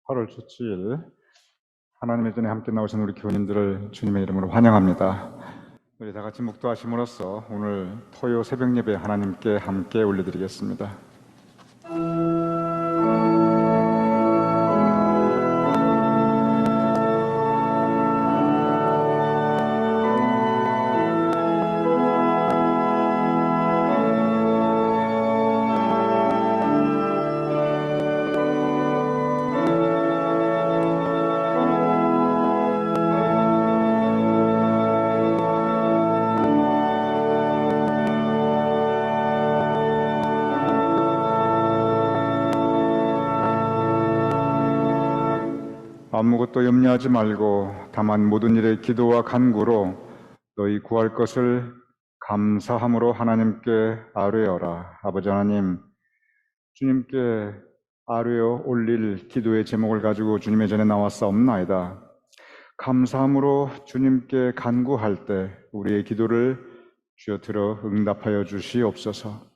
8월 첫 주일 하나님의 전에 함께 나오신 우리 교우님들을 주님의 이름으로 환영합니다. 우리 다 같이 묵도하심으로써 오늘 토요 새벽 예배 하나님께 함께 올려드리겠습니다. 아무것도 염려하지 말고 다만 모든 일에 기도와 간구로 너희 구할 것을 감사함으로 하나님께 아뢰어라. 아버지 하나님, 주님께 아뢰어 올릴 기도의 제목을 가지고 주님의 전에 나왔사옵나이다. 감사함으로 주님께 간구할 때 우리의 기도를 주여 들어 응답하여 주시옵소서.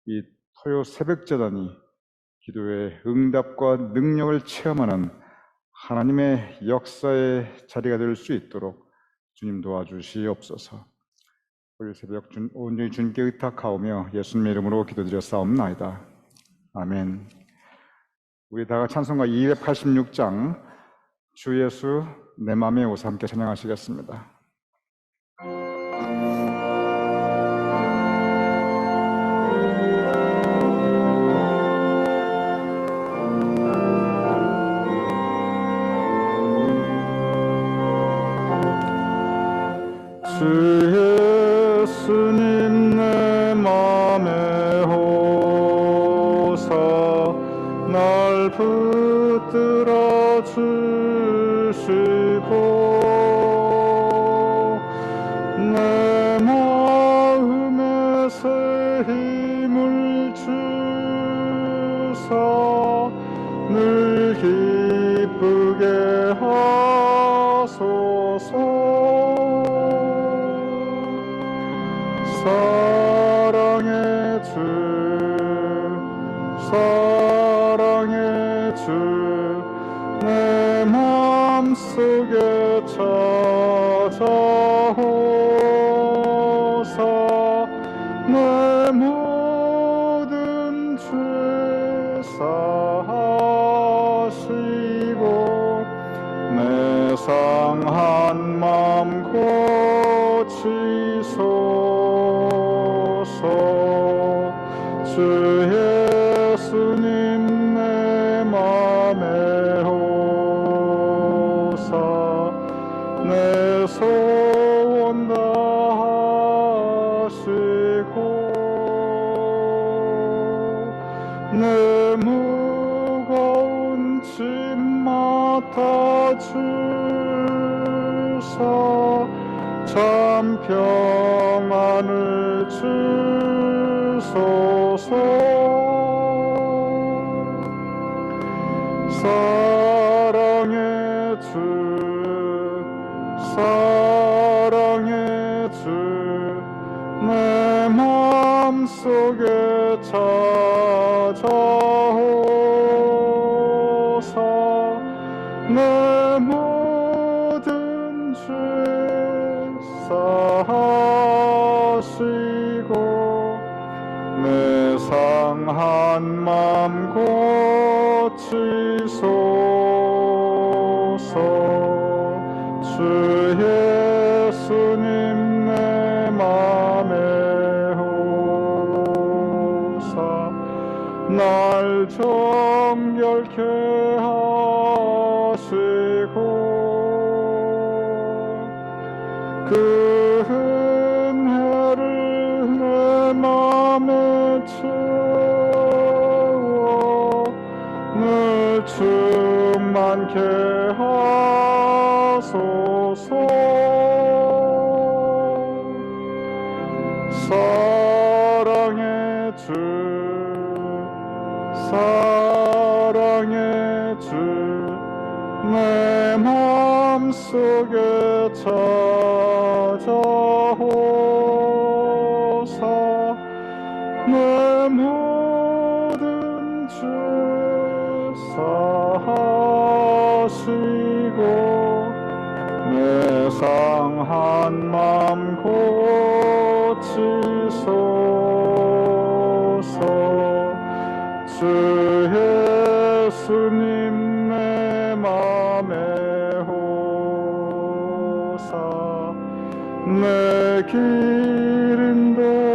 이 토요 새벽제단이 기도의 응답과 능력을 체험하는 하나님의 역사의 자리가 될 수 있도록 주님 도와주시옵소서. 오늘 새벽 온전히 주님께 의탁하오며 예수님의 이름으로 기도드렸사옵나이다. 아멘. 우리 다 찬송가 286장 주 예수 내 맘에 오사 함께 찬양하시겠습니다. 주 예수님 내 맘에 오사 날 붙들어 주시고 내 마음에 새 힘을 주사 늘 기쁘게 하소서. 사랑의 주, 사랑의 주, 내 맘속에 찾아오사 내 모든 죄 사하시고 내 상한 맘 고치소. 주 예수님 내 맘에 오사 내 소원 다하시고 내 무거운 짐 맡아주사 참 평안을 주소서. 사랑의 주, 사랑의 주, 내 맘속에 찾아오사 내 모든 죄 사하시고 내 상한 맘 고치소서. 주 예수님 내 맘에 오사 날 정결케 하시고 그 은혜를 내 맘에 채워 늘 충만케 하소서. 사랑의 주, 사랑의 주, 내 맘속에 찾아오사 내 모든 죄 사시고 내 상한 맘 고치소서. 주 예수님 내 맘에 오사 내 길 인도하시고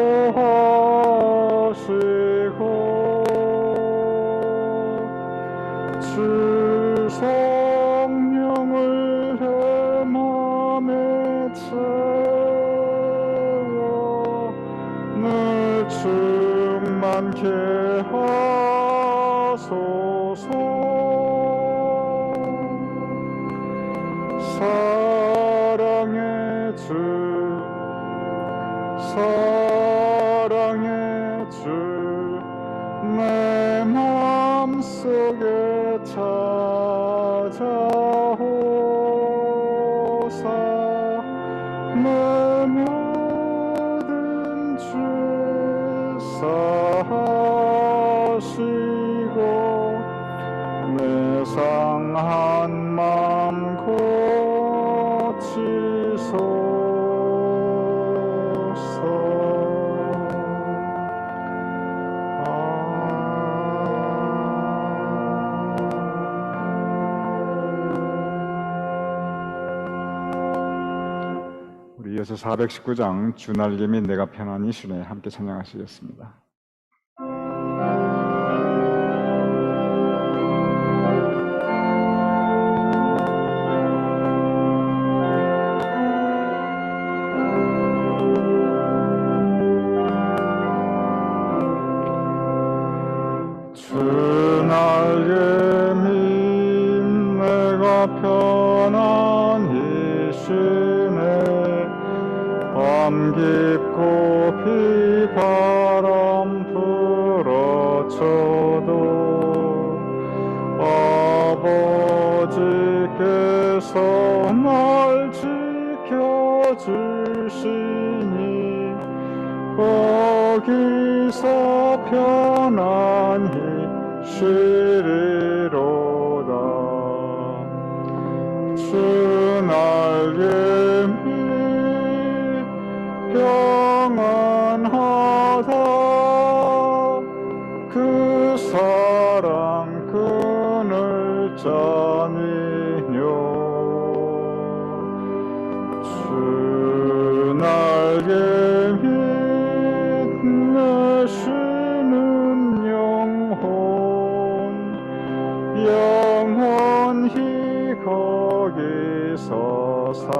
주 성령을 내 맘에 채워 늘 충만케 하소서. 사랑의 주 사랑의 주 내 맘속에 찾아오사 내 모든 죄 사하시고 내 상한 맘 고치소서. 우리 이어서 419장 주 날개 및 내가 편안히 쉬네 함께 찬양하시겠습니다. 주 날개 및 내가 편안히 쉬네 밤 깊고 비바람 불어쳐도 아버지께서 날 지켜주시니 거기서 편안히 쉬리로다. 주 날개 밑 평안하다 그 사랑 그늘 자니뇨. 주 날개 밑 내 쉬는 영혼 영원히 거기서 살리.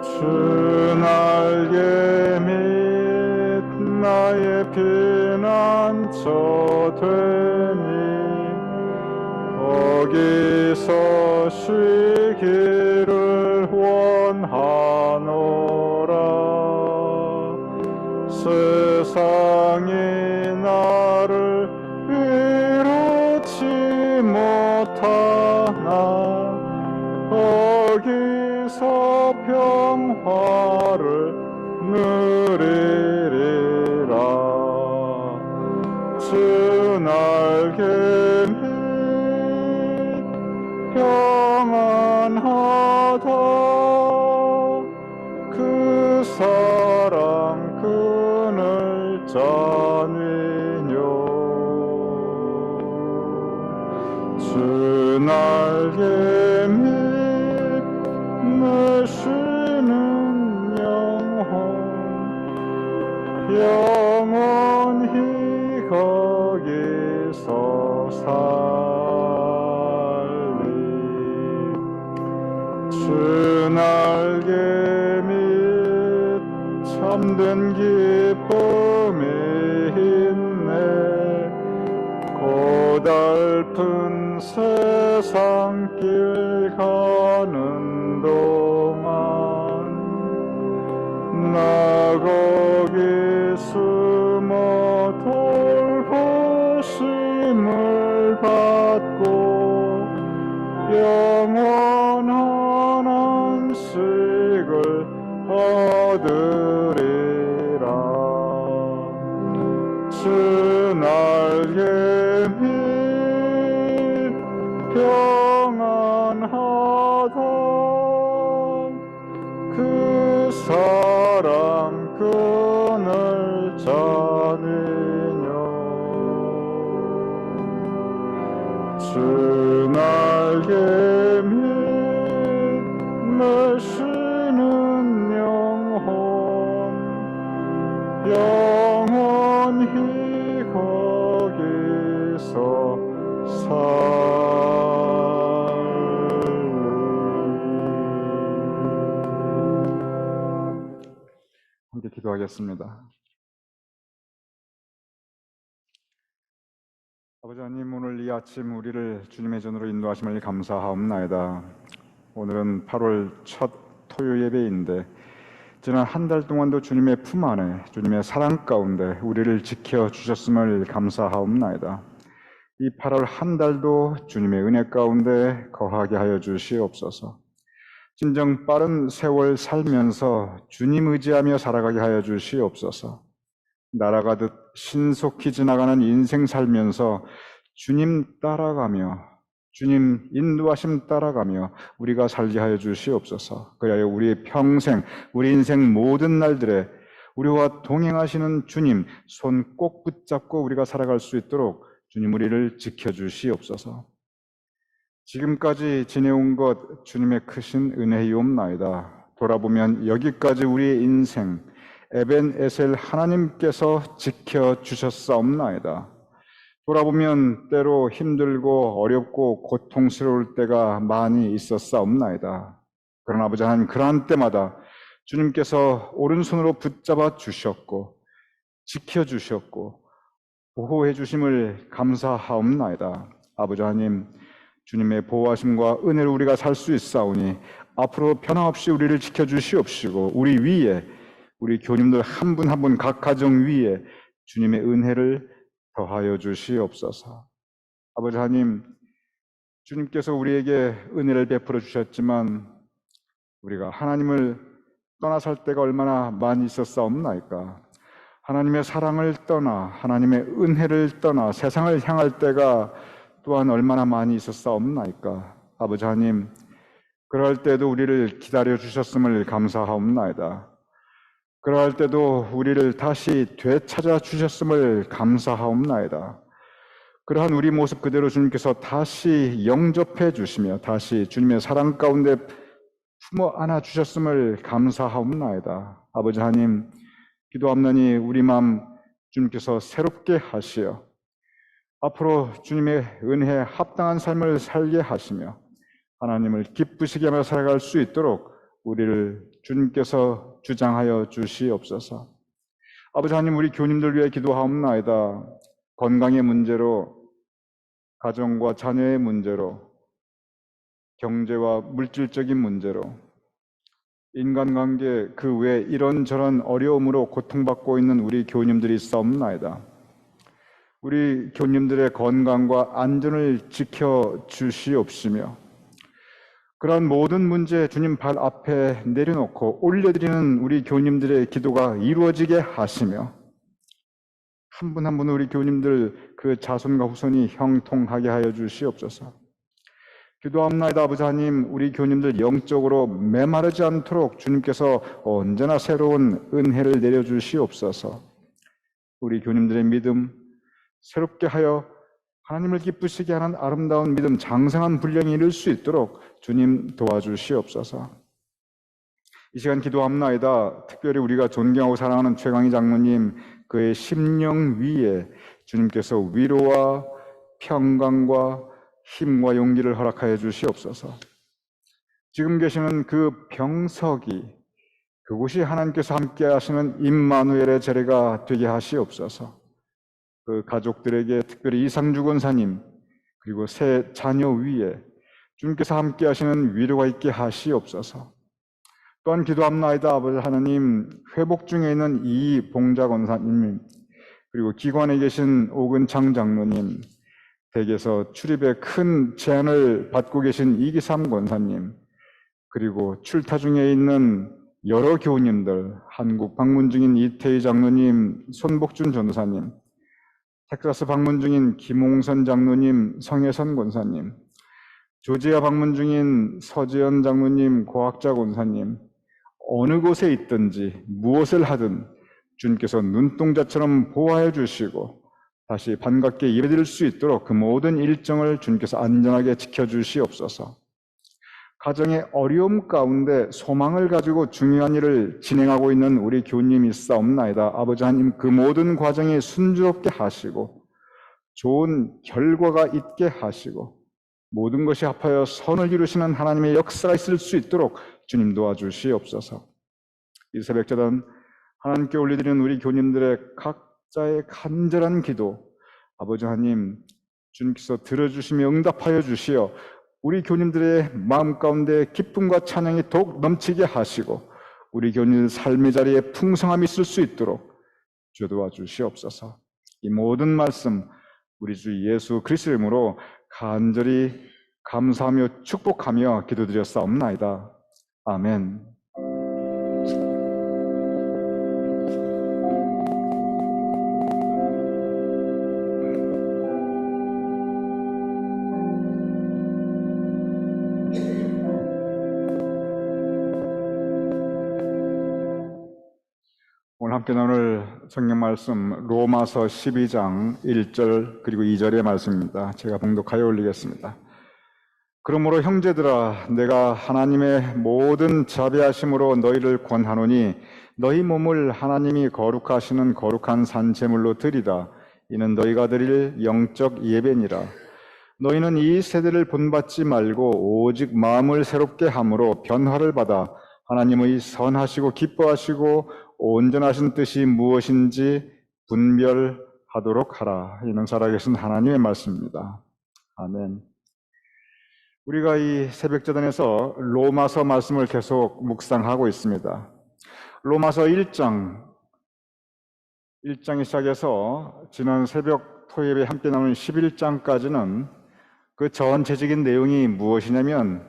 주 날개 밑 나의 피난처 되니 거기서 쉬기를 원하노라. 세상이 나를 이루지 못하나 거기서 평화를 누리리라. 주 날개 밑 평안하다 그 사랑 그늘 자니뇨. 주 날개 밑 내 쉬는 영혼 영원히 거기서 살리. 주 날개 밑 참된 기쁨이 있네 고달픈 세상 길 가는 동안 나 거기 숨어 돌보심을 받고 영원한 안식을 얻으리라. 주 평안하다. 그 사랑 끈을 짜내며 주 날개 밑 메시는 영원히 거기서 함께 기도하겠습니다. 아버지 하나님, 오늘 이 아침 우리를 주님의 전으로 인도하심을 감사하옵나이다. 오늘은 8월 첫 토요 예배인데 지난 한 달 동안도 주님의 품 안에 주님의 사랑 가운데 우리를 지켜주셨음을 감사하옵나이다. 이 8월 한 달도 주님의 은혜 가운데 거하게 하여 주시옵소서. 진정 빠른 세월 살면서 주님 의지하며 살아가게 하여 주시옵소서. 날아가듯 신속히 지나가는 인생 살면서 주님 따라가며 주님 인도하심 따라가며 우리가 살게 하여 주시옵소서. 그리하여 우리의 평생, 우리 인생 모든 날들에 우리와 동행하시는 주님 손 꼭 붙잡고 우리가 살아갈 수 있도록 주님 우리를 지켜주시옵소서. 지금까지 지내온 것 주님의 크신 은혜이옵나이다. 돌아보면 여기까지 우리의 인생 에벤에셀 하나님께서 지켜주셨사옵나이다. 돌아보면 때로 힘들고 어렵고 고통스러울 때가 많이 있었사옵나이다. 그러나 아버지 하나님, 그러한 때마다 주님께서 오른손으로 붙잡아 주셨고 지켜주셨고 보호해 주심을 감사하옵나이다. 아버지 하나님, 주님의 보호하심과 은혜를 우리가 살 수 있사오니 앞으로 변함없이 우리를 지켜주시옵시고 우리 위에, 우리 교님들 한 분 한 분 각 가정 위에 주님의 은혜를 더하여 주시옵소서. 아버지 하나님, 주님께서 우리에게 은혜를 베풀어 주셨지만 우리가 하나님을 떠나 살 때가 얼마나 많이 있었사옵나이까. 하나님의 사랑을 떠나 하나님의 은혜를 떠나 세상을 향할 때가 또한 얼마나 많이 있었사옵나이까. 아버지 하나님, 그럴 때도 우리를 기다려 주셨음을 감사하옵나이다. 그럴 때도 우리를 다시 되찾아 주셨음을 감사하옵나이다. 그러한 우리 모습 그대로 주님께서 다시 영접해 주시며 다시 주님의 사랑 가운데 품어 안아 주셨음을 감사하옵나이다. 아버지 하나님, 기도합나니 우리 마음 주님께서 새롭게 하시어 앞으로 주님의 은혜에 합당한 삶을 살게 하시며 하나님을 기쁘시게 하며 살아갈 수 있도록 우리를 주님께서 주장하여 주시옵소서. 아버지 하나님, 우리 교님들 위해 기도하옵나이다. 건강의 문제로, 가정과 자녀의 문제로, 경제와 물질적인 문제로, 인간관계 그 외 이런저런 어려움으로 고통받고 있는 우리 교님들이 있사옵나이다. 우리 교님들의 건강과 안전을 지켜주시옵시며 그러한 모든 문제 주님 발 앞에 내려놓고 올려드리는 우리 교님들의 기도가 이루어지게 하시며 한 분 한 분 우리 교님들 그 자손과 후손이 형통하게 하여 주시옵소서. 기도합나이다. 아버지 하나님, 우리 교님들 영적으로 메마르지 않도록 주님께서 언제나 새로운 은혜를 내려주시옵소서. 우리 교님들의 믿음 새롭게 하여 하나님을 기쁘시게 하는 아름다운 믿음, 장성한 분량이 이룰 수 있도록 주님 도와주시옵소서. 이 시간 기도합나이다. 특별히 우리가 존경하고 사랑하는 최강희 장로님, 그의 심령 위에 주님께서 위로와 평강과 힘과 용기를 허락하여 주시옵소서. 지금 계시는 그 병석이 그곳이 하나님께서 함께 하시는 임마누엘의 재래가 되게 하시옵소서. 그 가족들에게 특별히 이상주 권사님 그리고 새 자녀 위에 주님께서 함께 하시는 위로가 있게 하시옵소서. 또한 기도합나이다. 아버지 하나님, 회복 중에 있는 이봉자 권사님 그리고 기관에 계신 오근창 장로님, 댁에서 출입에 큰 제한을 받고 계신 이기삼 권사님, 그리고 출타 중에 있는 여러 교우님들, 한국 방문 중인 이태희 장로님, 손복준 전도사님, 텍사스 방문 중인 김홍선 장로님, 성혜선 권사님, 조지아 방문 중인 서지연 장로님, 고학자 권사님, 어느 곳에 있든지 무엇을 하든 주님께서 눈동자처럼 보호해 주시고 다시 반갑게 예배드릴 수 있도록 그 모든 일정을 주님께서 안전하게 지켜주시옵소서. 가정의 어려움 가운데 소망을 가지고 중요한 일을 진행하고 있는 우리 교우님이 있사옵나이다. 아버지 하나님, 그 모든 과정이 순조롭게 하시고 좋은 결과가 있게 하시고 모든 것이 합하여 선을 이루시는 하나님의 역사가 있을 수 있도록 주님 도와주시옵소서. 이 새벽자단 하나님께 올려드리는 우리 교우님들의 각자의 간절한 기도, 아버지 하나님 주님께서 들어주시며 응답하여 주시어 우리 교우님들의 마음 가운데 기쁨과 찬양이 더욱 넘치게 하시고 우리 교우님들 삶의 자리에 풍성함이 있을 수 있도록 주 도와주시옵소서. 이 모든 말씀 우리 주 예수 그리스도의 이름으로 간절히 감사하며 축복하며 기도드렸사옵나이다. 아멘. 오늘 함께 나눌 성경 말씀 로마서 12장 1절 그리고 2절의 말씀입니다. 제가 봉독하여 올리겠습니다. 그러므로 형제들아, 내가 하나님의 모든 자비하심으로 너희를 권하노니 너희 몸을 하나님이 거룩하시는 거룩한 산제물로 드리라. 이는 너희가 드릴 영적 예배니라. 너희는 이 세대를 본받지 말고 오직 마음을 새롭게 함으로 변화를 받아 하나님의 선하시고 기뻐하시고 온전하신 뜻이 무엇인지 분별하도록 하라. 이는 살아계신 하나님의 말씀입니다. 아멘. 우리가 이 새벽제단에서 로마서 말씀을 계속 묵상하고 있습니다. 로마서 1장에 시작해서 지난 새벽 토요일에 함께 나눈 11장까지는 그 전체적인 내용이 무엇이냐면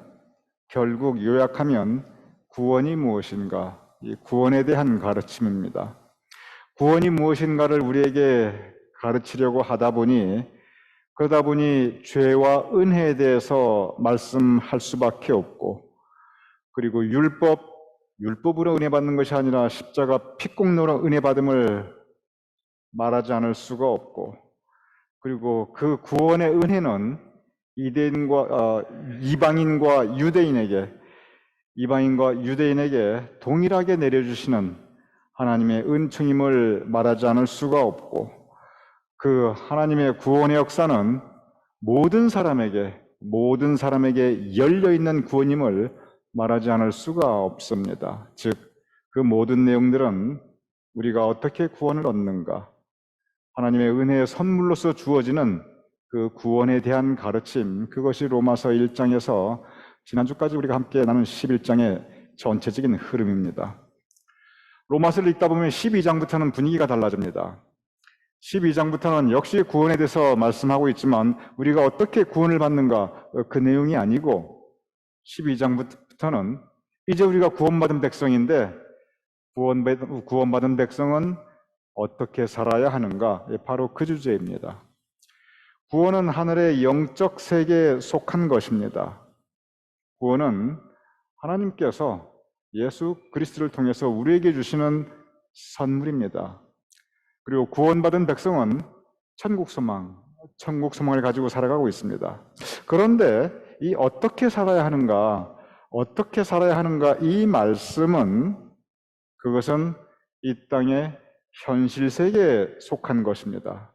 결국 요약하면 구원이 무엇인가, 이 구원에 대한 가르침입니다. 구원이 무엇인가를 우리에게 가르치려고 그러다 보니 죄와 은혜에 대해서 말씀할 수밖에 없고, 그리고 율법으로 은혜 받는 것이 아니라 십자가 피공로로 은혜 받음을 말하지 않을 수가 없고, 그리고 그 구원의 은혜는 이방인과 유대인에게 동일하게 내려주시는 하나님의 은총임을 말하지 않을 수가 없고, 그 하나님의 구원의 역사는 모든 사람에게 열려있는 구원임을 말하지 않을 수가 없습니다. 즉, 그 모든 내용들은 우리가 어떻게 구원을 얻는가, 하나님의 은혜의 선물로서 주어지는 그 구원에 대한 가르침, 그것이 로마서 1장에서 지난주까지 우리가 함께 나눈 11장의 전체적인 흐름입니다. 로마서를 읽다 보면 12장부터는 분위기가 달라집니다. 12장부터는 역시 구원에 대해서 말씀하고 있지만 우리가 어떻게 구원을 받는가, 그 내용이 아니고 12장부터는 이제 우리가 구원받은 백성인데 구원받은 백성은 어떻게 살아야 하는가, 바로 그 주제입니다. 구원은 하늘의 영적 세계에 속한 것입니다. 구원은 하나님께서 예수 그리스도를 통해서 우리에게 주시는 선물입니다. 그리고 구원받은 백성은 천국 소망을 가지고 살아가고 있습니다. 그런데 이 어떻게 살아야 하는가 이 말씀은 그것은 이 땅의 현실 세계에 속한 것입니다.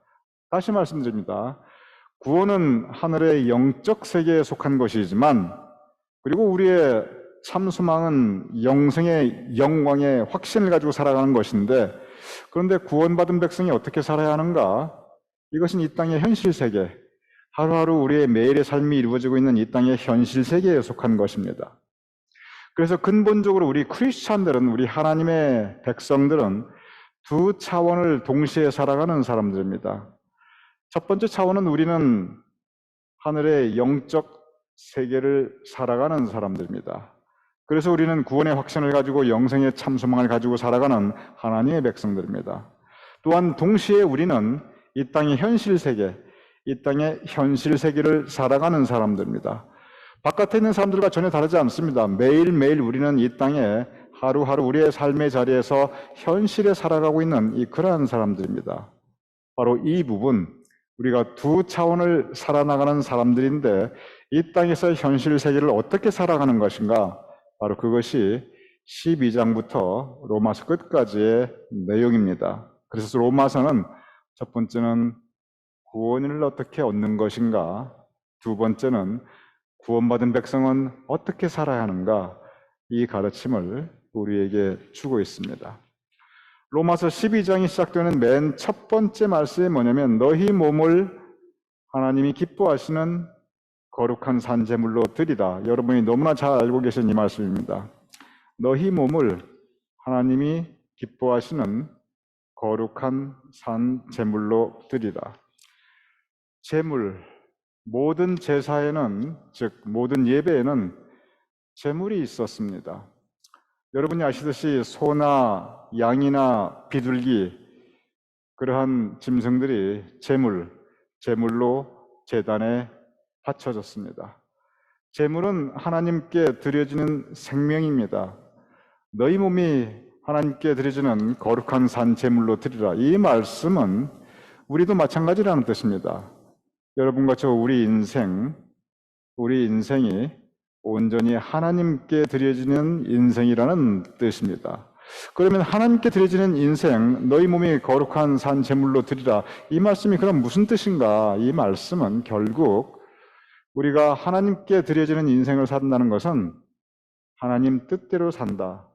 다시 말씀드립니다. 구원은 하늘의 영적 세계에 속한 것이지만, 그리고 우리의 참 소망은 영생의 영광의 확신을 가지고 살아가는 것인데, 그런데 구원받은 백성이 어떻게 살아야 하는가? 이것은 이 땅의 현실 세계, 하루하루 우리의 매일의 삶이 이루어지고 있는 이 땅의 현실 세계에 속한 것입니다. 그래서 근본적으로 우리 크리스찬들은, 우리 하나님의 백성들은 두 차원을 동시에 살아가는 사람들입니다. 첫 번째 차원은 우리는 하늘의 영적 세계를 살아가는 사람들입니다. 그래서 우리는 구원의 확신을 가지고 영생의 참 소망을 가지고 살아가는 하나님의 백성들입니다. 또한 동시에 우리는 이 땅의 현실 세계를 살아가는 사람들입니다. 바깥에 있는 사람들과 전혀 다르지 않습니다. 매일매일 우리는 이 땅에 하루하루 우리의 삶의 자리에서 현실에 살아가고 있는 그러한 사람들입니다. 바로 이 부분, 우리가 두 차원을 살아나가는 사람들인데 이 땅에서 현실 세계를 어떻게 살아가는 것인가? 바로 그것이 12장부터 로마서 끝까지의 내용입니다. 그래서 로마서는 첫 번째는 구원을 어떻게 얻는 것인가? 두 번째는 구원받은 백성은 어떻게 살아야 하는가? 이 가르침을 우리에게 주고 있습니다. 로마서 12장이 시작되는 맨 첫 번째 말씀이 뭐냐면 너희 몸을 하나님이 기뻐하시는 거룩한 산제물로 드리라. 여러분이 너무나 잘 알고 계신 이 말씀입니다. 너희 몸을 하나님이 기뻐하시는 거룩한 산제물로 드리라. 제물, 모든 제사에는, 즉 모든 예배에는 제물이 있었습니다. 여러분이 아시듯이 소나 양이나 비둘기, 그러한 짐승들이 제물로 제단에 바쳐졌습니다. 제물은 하나님께 드려지는 생명입니다. 너희 몸이 하나님께 드려지는 거룩한 산 제물로 드리라. 이 말씀은 우리도 마찬가지라는 뜻입니다. 여러분과 저 우리 인생이 온전히 하나님께 드려지는 인생이라는 뜻입니다. 그러면 하나님께 드려지는 인생, 너희 몸이 거룩한 산 제물로 드리라. 이 말씀이 그럼 무슨 뜻인가? 이 말씀은 결국 우리가 하나님께 드려지는 인생을 산다는 것은 하나님 뜻대로 산다.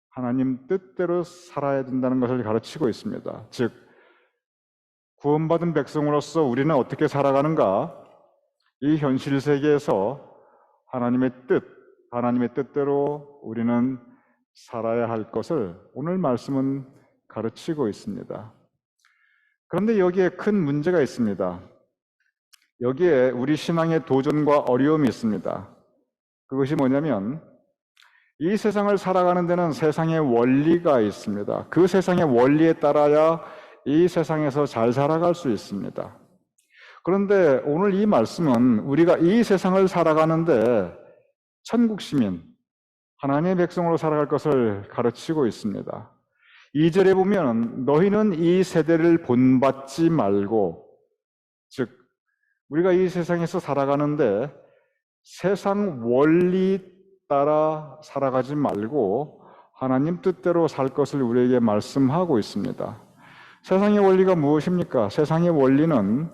하나님 뜻대로 살아야 된다는 것을 가르치고 있습니다. 즉, 구원받은 백성으로서 우리는 어떻게 살아가는가? 이 현실 세계에서 하나님의 뜻대로 우리는 살아야 할 것을 오늘 말씀은 가르치고 있습니다. 그런데 여기에 큰 문제가 있습니다. 여기에 우리 신앙의 도전과 어려움이 있습니다. 그것이 뭐냐면 이 세상을 살아가는 데는 세상의 원리가 있습니다. 그 세상의 원리에 따라야 이 세상에서 잘 살아갈 수 있습니다. 그런데 오늘 이 말씀은 우리가 이 세상을 살아가는데 천국 시민, 하나님의 백성으로 살아갈 것을 가르치고 있습니다. 2절에 보면 너희는 이 세대를 본받지 말고, 즉 우리가 이 세상에서 살아가는데 세상 원리 따라 살아가지 말고 하나님 뜻대로 살 것을 우리에게 말씀하고 있습니다. 세상의 원리가 무엇입니까? 세상의 원리는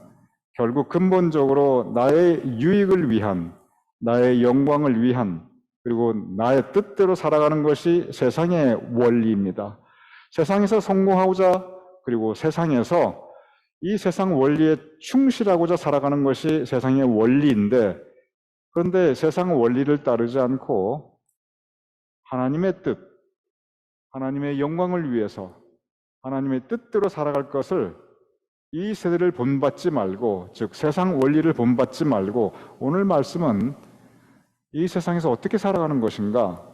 결국 근본적으로 나의 유익을 위한, 나의 영광을 위한, 그리고 나의 뜻대로 살아가는 것이 세상의 원리입니다. 세상에서 성공하고자, 그리고 세상에서 이 세상 원리에 충실하고자 살아가는 것이 세상의 원리인데, 그런데 세상 원리를 따르지 않고 하나님의 뜻, 하나님의 영광을 위해서 하나님의 뜻대로 살아갈 것을 이 세대를 본받지 말고, 즉 세상 원리를 본받지 말고, 오늘 말씀은 이 세상에서 어떻게 살아가는 것인가,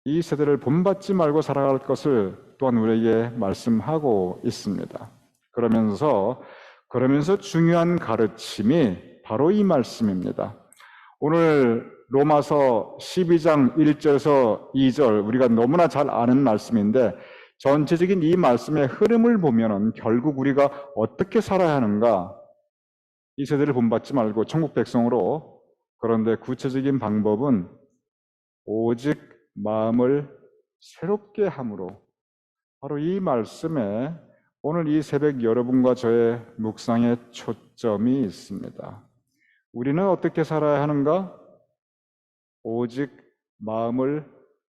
이 세대를 본받지 말고 살아갈 것을 또한 우리에게 말씀하고 있습니다. 그러면서 중요한 가르침이 바로 이 말씀입니다. 오늘 로마서 12장 1절에서 2절, 우리가 너무나 잘 아는 말씀인데 전체적인 이 말씀의 흐름을 보면은 결국 우리가 어떻게 살아야 하는가, 이 세대를 본받지 말고 천국 백성으로, 그런데 구체적인 방법은 오직 마음을 새롭게 함으로, 바로 이 말씀에 오늘 이 새벽 여러분과 저의 묵상의 초점이 있습니다. 우리는 어떻게 살아야 하는가? 오직 마음을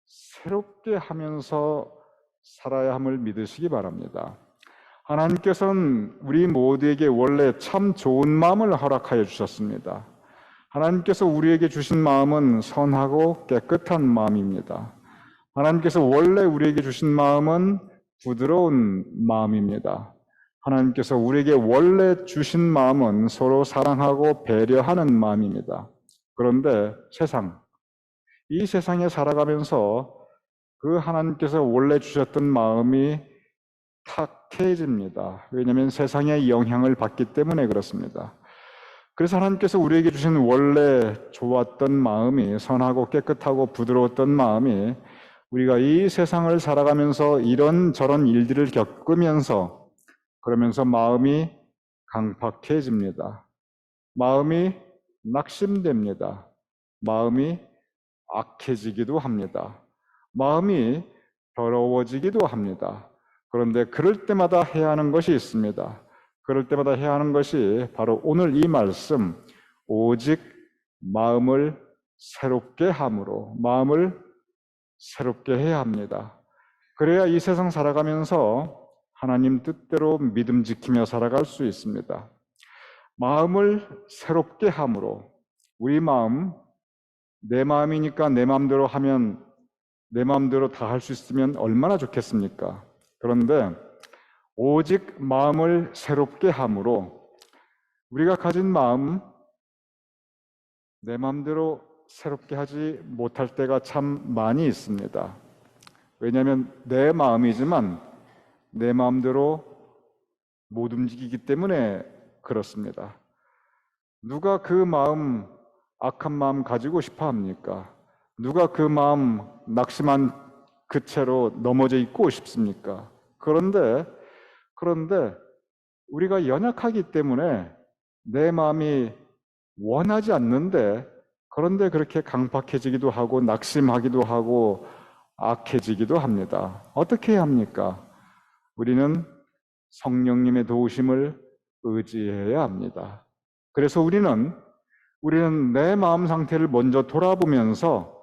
새롭게 하면서 살아야 함을 믿으시기 바랍니다. 하나님께서는 우리 모두에게 원래 참 좋은 마음을 허락하여 주셨습니다. 하나님께서 우리에게 주신 마음은 선하고 깨끗한 마음입니다. 하나님께서 원래 우리에게 주신 마음은 부드러운 마음입니다. 하나님께서 우리에게 원래 주신 마음은 서로 사랑하고 배려하는 마음입니다. 그런데 이 세상에 살아가면서 그 하나님께서 원래 주셨던 마음이 탁해집니다. 왜냐하면 세상의 영향을 받기 때문에 그렇습니다. 그래서 하나님께서 우리에게 주신 원래 좋았던 마음이, 선하고 깨끗하고 부드러웠던 마음이, 우리가 이 세상을 살아가면서 이런저런 일들을 겪으면서, 그러면서 마음이 강팍해집니다. 마음이 낙심됩니다. 마음이 악해지기도 합니다. 마음이 더러워지기도 합니다. 그런데 그럴 때마다 해야 하는 것이 있습니다. 그럴 때마다 해야 하는 것이 바로 오늘 이 말씀, 오직 마음을 새롭게 함으로, 마음을 새롭게 해야 합니다. 그래야 이 세상 살아가면서 하나님 뜻대로 믿음 지키며 살아갈 수 있습니다. 마음을 새롭게 함으로, 우리 마음, 내 마음이니까 내 마음대로 하면, 내 마음대로 다 할 수 있으면 얼마나 좋겠습니까? 그런데 오직 마음을 새롭게 함으로, 우리가 가진 마음, 내 마음대로 새롭게 하지 못할 때가 참 많이 있습니다. 왜냐하면 내 마음이지만 내 마음대로 못 움직이기 때문에 그렇습니다. 누가 그 마음, 악한 마음 가지고 싶어 합니까? 누가 그 마음 낙심한 그 채로 넘어져 있고 싶습니까? 그런데 우리가 연약하기 때문에 내 마음이 원하지 않는데, 그런데 그렇게 강팍해지기도 하고 낙심하기도 하고 악해지기도 합니다. 어떻게 해야 합니까? 우리는 성령님의 도우심을 의지해야 합니다. 그래서 우리는 내 마음 상태를 먼저 돌아보면서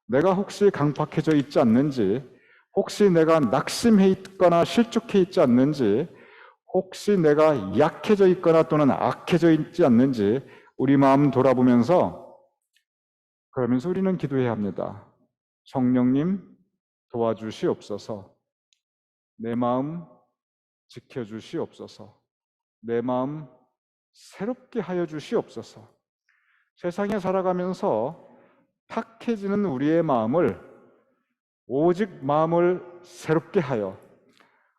내가 혹시 강팍해져 있지 않는지, 혹시 내가 낙심해 있거나 실족해 있지 않는지, 혹시 내가 약해져 있거나 또는 악해져 있지 않는지 우리 마음 돌아보면서, 그러면서 우리는 기도해야 합니다. 성령님 도와주시옵소서. 내 마음 지켜주시옵소서. 내 마음 새롭게 하여 주시옵소서. 세상에 살아가면서 탁해지는 우리의 마음을, 오직 마음을 새롭게 하여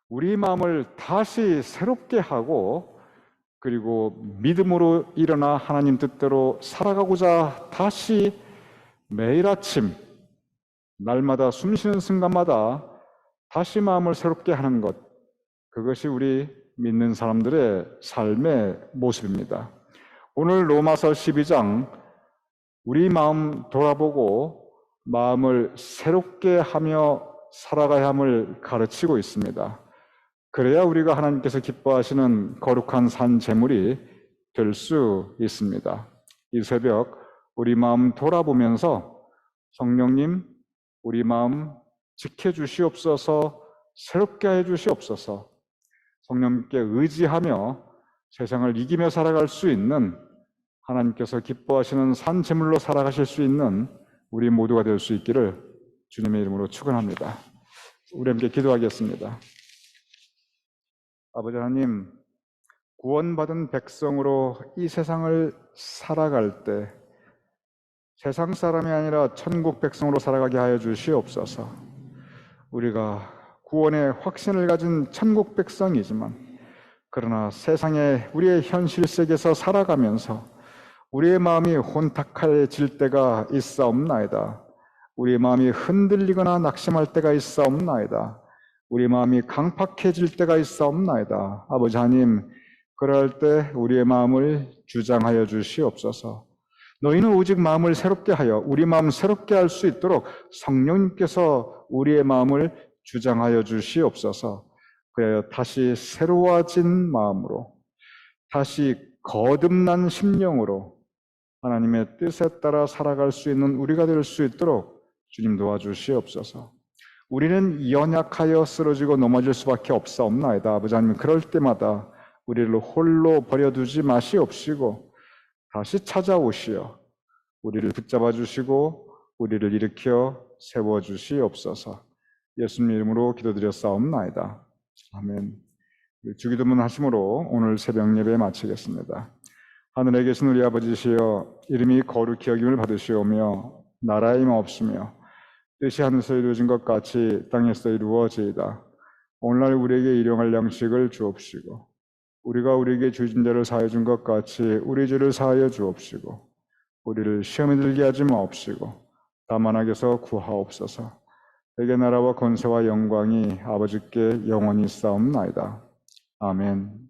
우리 마음을 다시 새롭게 하고, 그리고 믿음으로 일어나 하나님 뜻대로 살아가고자 다시 매일 아침 날마다 숨쉬는 순간마다 다시 마음을 새롭게 하는 것, 그것이 우리 믿는 사람들의 삶의 모습입니다. 오늘 로마서 12장, 우리 마음 돌아보고 마음을 새롭게 하며 살아가야 함을 가르치고 있습니다. 그래야 우리가 하나님께서 기뻐하시는 거룩한 산 제물이 될 수 있습니다. 이 새벽 우리 마음 돌아보면서 성령님, 우리 마음 지켜주시옵소서, 새롭게 해주시옵소서, 성령님께 의지하며 세상을 이기며 살아갈 수 있는, 하나님께서 기뻐하시는 산 제물로 살아가실 수 있는 우리 모두가 될 수 있기를 주님의 이름으로 축원합니다. 우리 함께 기도하겠습니다. 아버지 하나님, 구원받은 백성으로 이 세상을 살아갈 때 세상 사람이 아니라 천국 백성으로 살아가게 하여 주시옵소서. 우리가 구원의 확신을 가진 천국 백성이지만, 그러나 세상에 우리의 현실 세계에서 살아가면서 우리의 마음이 혼탁해질 때가 있사옵나이다. 우리의 마음이 흔들리거나 낙심할 때가 있사옵나이다. 우리 마음이 강팍해질 때가 있사옵나이다. 아버지 하나님, 그럴 때 우리의 마음을 주장하여 주시옵소서. 너희는 오직 마음을 새롭게 하여 우리 마음 새롭게 할 수 있도록 성령님께서 우리의 마음을 주장하여 주시옵소서. 그래야 다시 새로워진 마음으로, 다시 거듭난 심령으로 하나님의 뜻에 따라 살아갈 수 있는 우리가 될 수 있도록 주님 도와주시옵소서. 우리는 연약하여 쓰러지고 넘어질 수밖에 없사옵나이다. 아버지 하나님, 그럴 때마다 우리를 홀로 버려두지 마시옵시고 다시 찾아오시어 우리를 붙잡아 주시고 우리를 일으켜 세워주시옵소서. 예수님 이름으로 기도드렸사옵나이다. 아멘. 주기도문 하심으로 오늘 새벽 예배 마치겠습니다. 하늘에 계신 우리 아버지시여, 이름이 거룩히 여김을 받으시오며 나라의 임하옵시며 뜻이 하늘에서 이루어진 것 같이 땅에서 이루어지이다. 오늘날 우리에게 일용할 양식을 주옵시고 우리가 우리에게 주신 죄를 사하여 준 것 같이 우리 죄를 사하여 주옵시고 우리를 시험에 들게 하지 마옵시고 다만 악에서 구하옵소서. 내게 나라와 권세와 영광이 아버지께 영원히 싸움나이다. 아멘.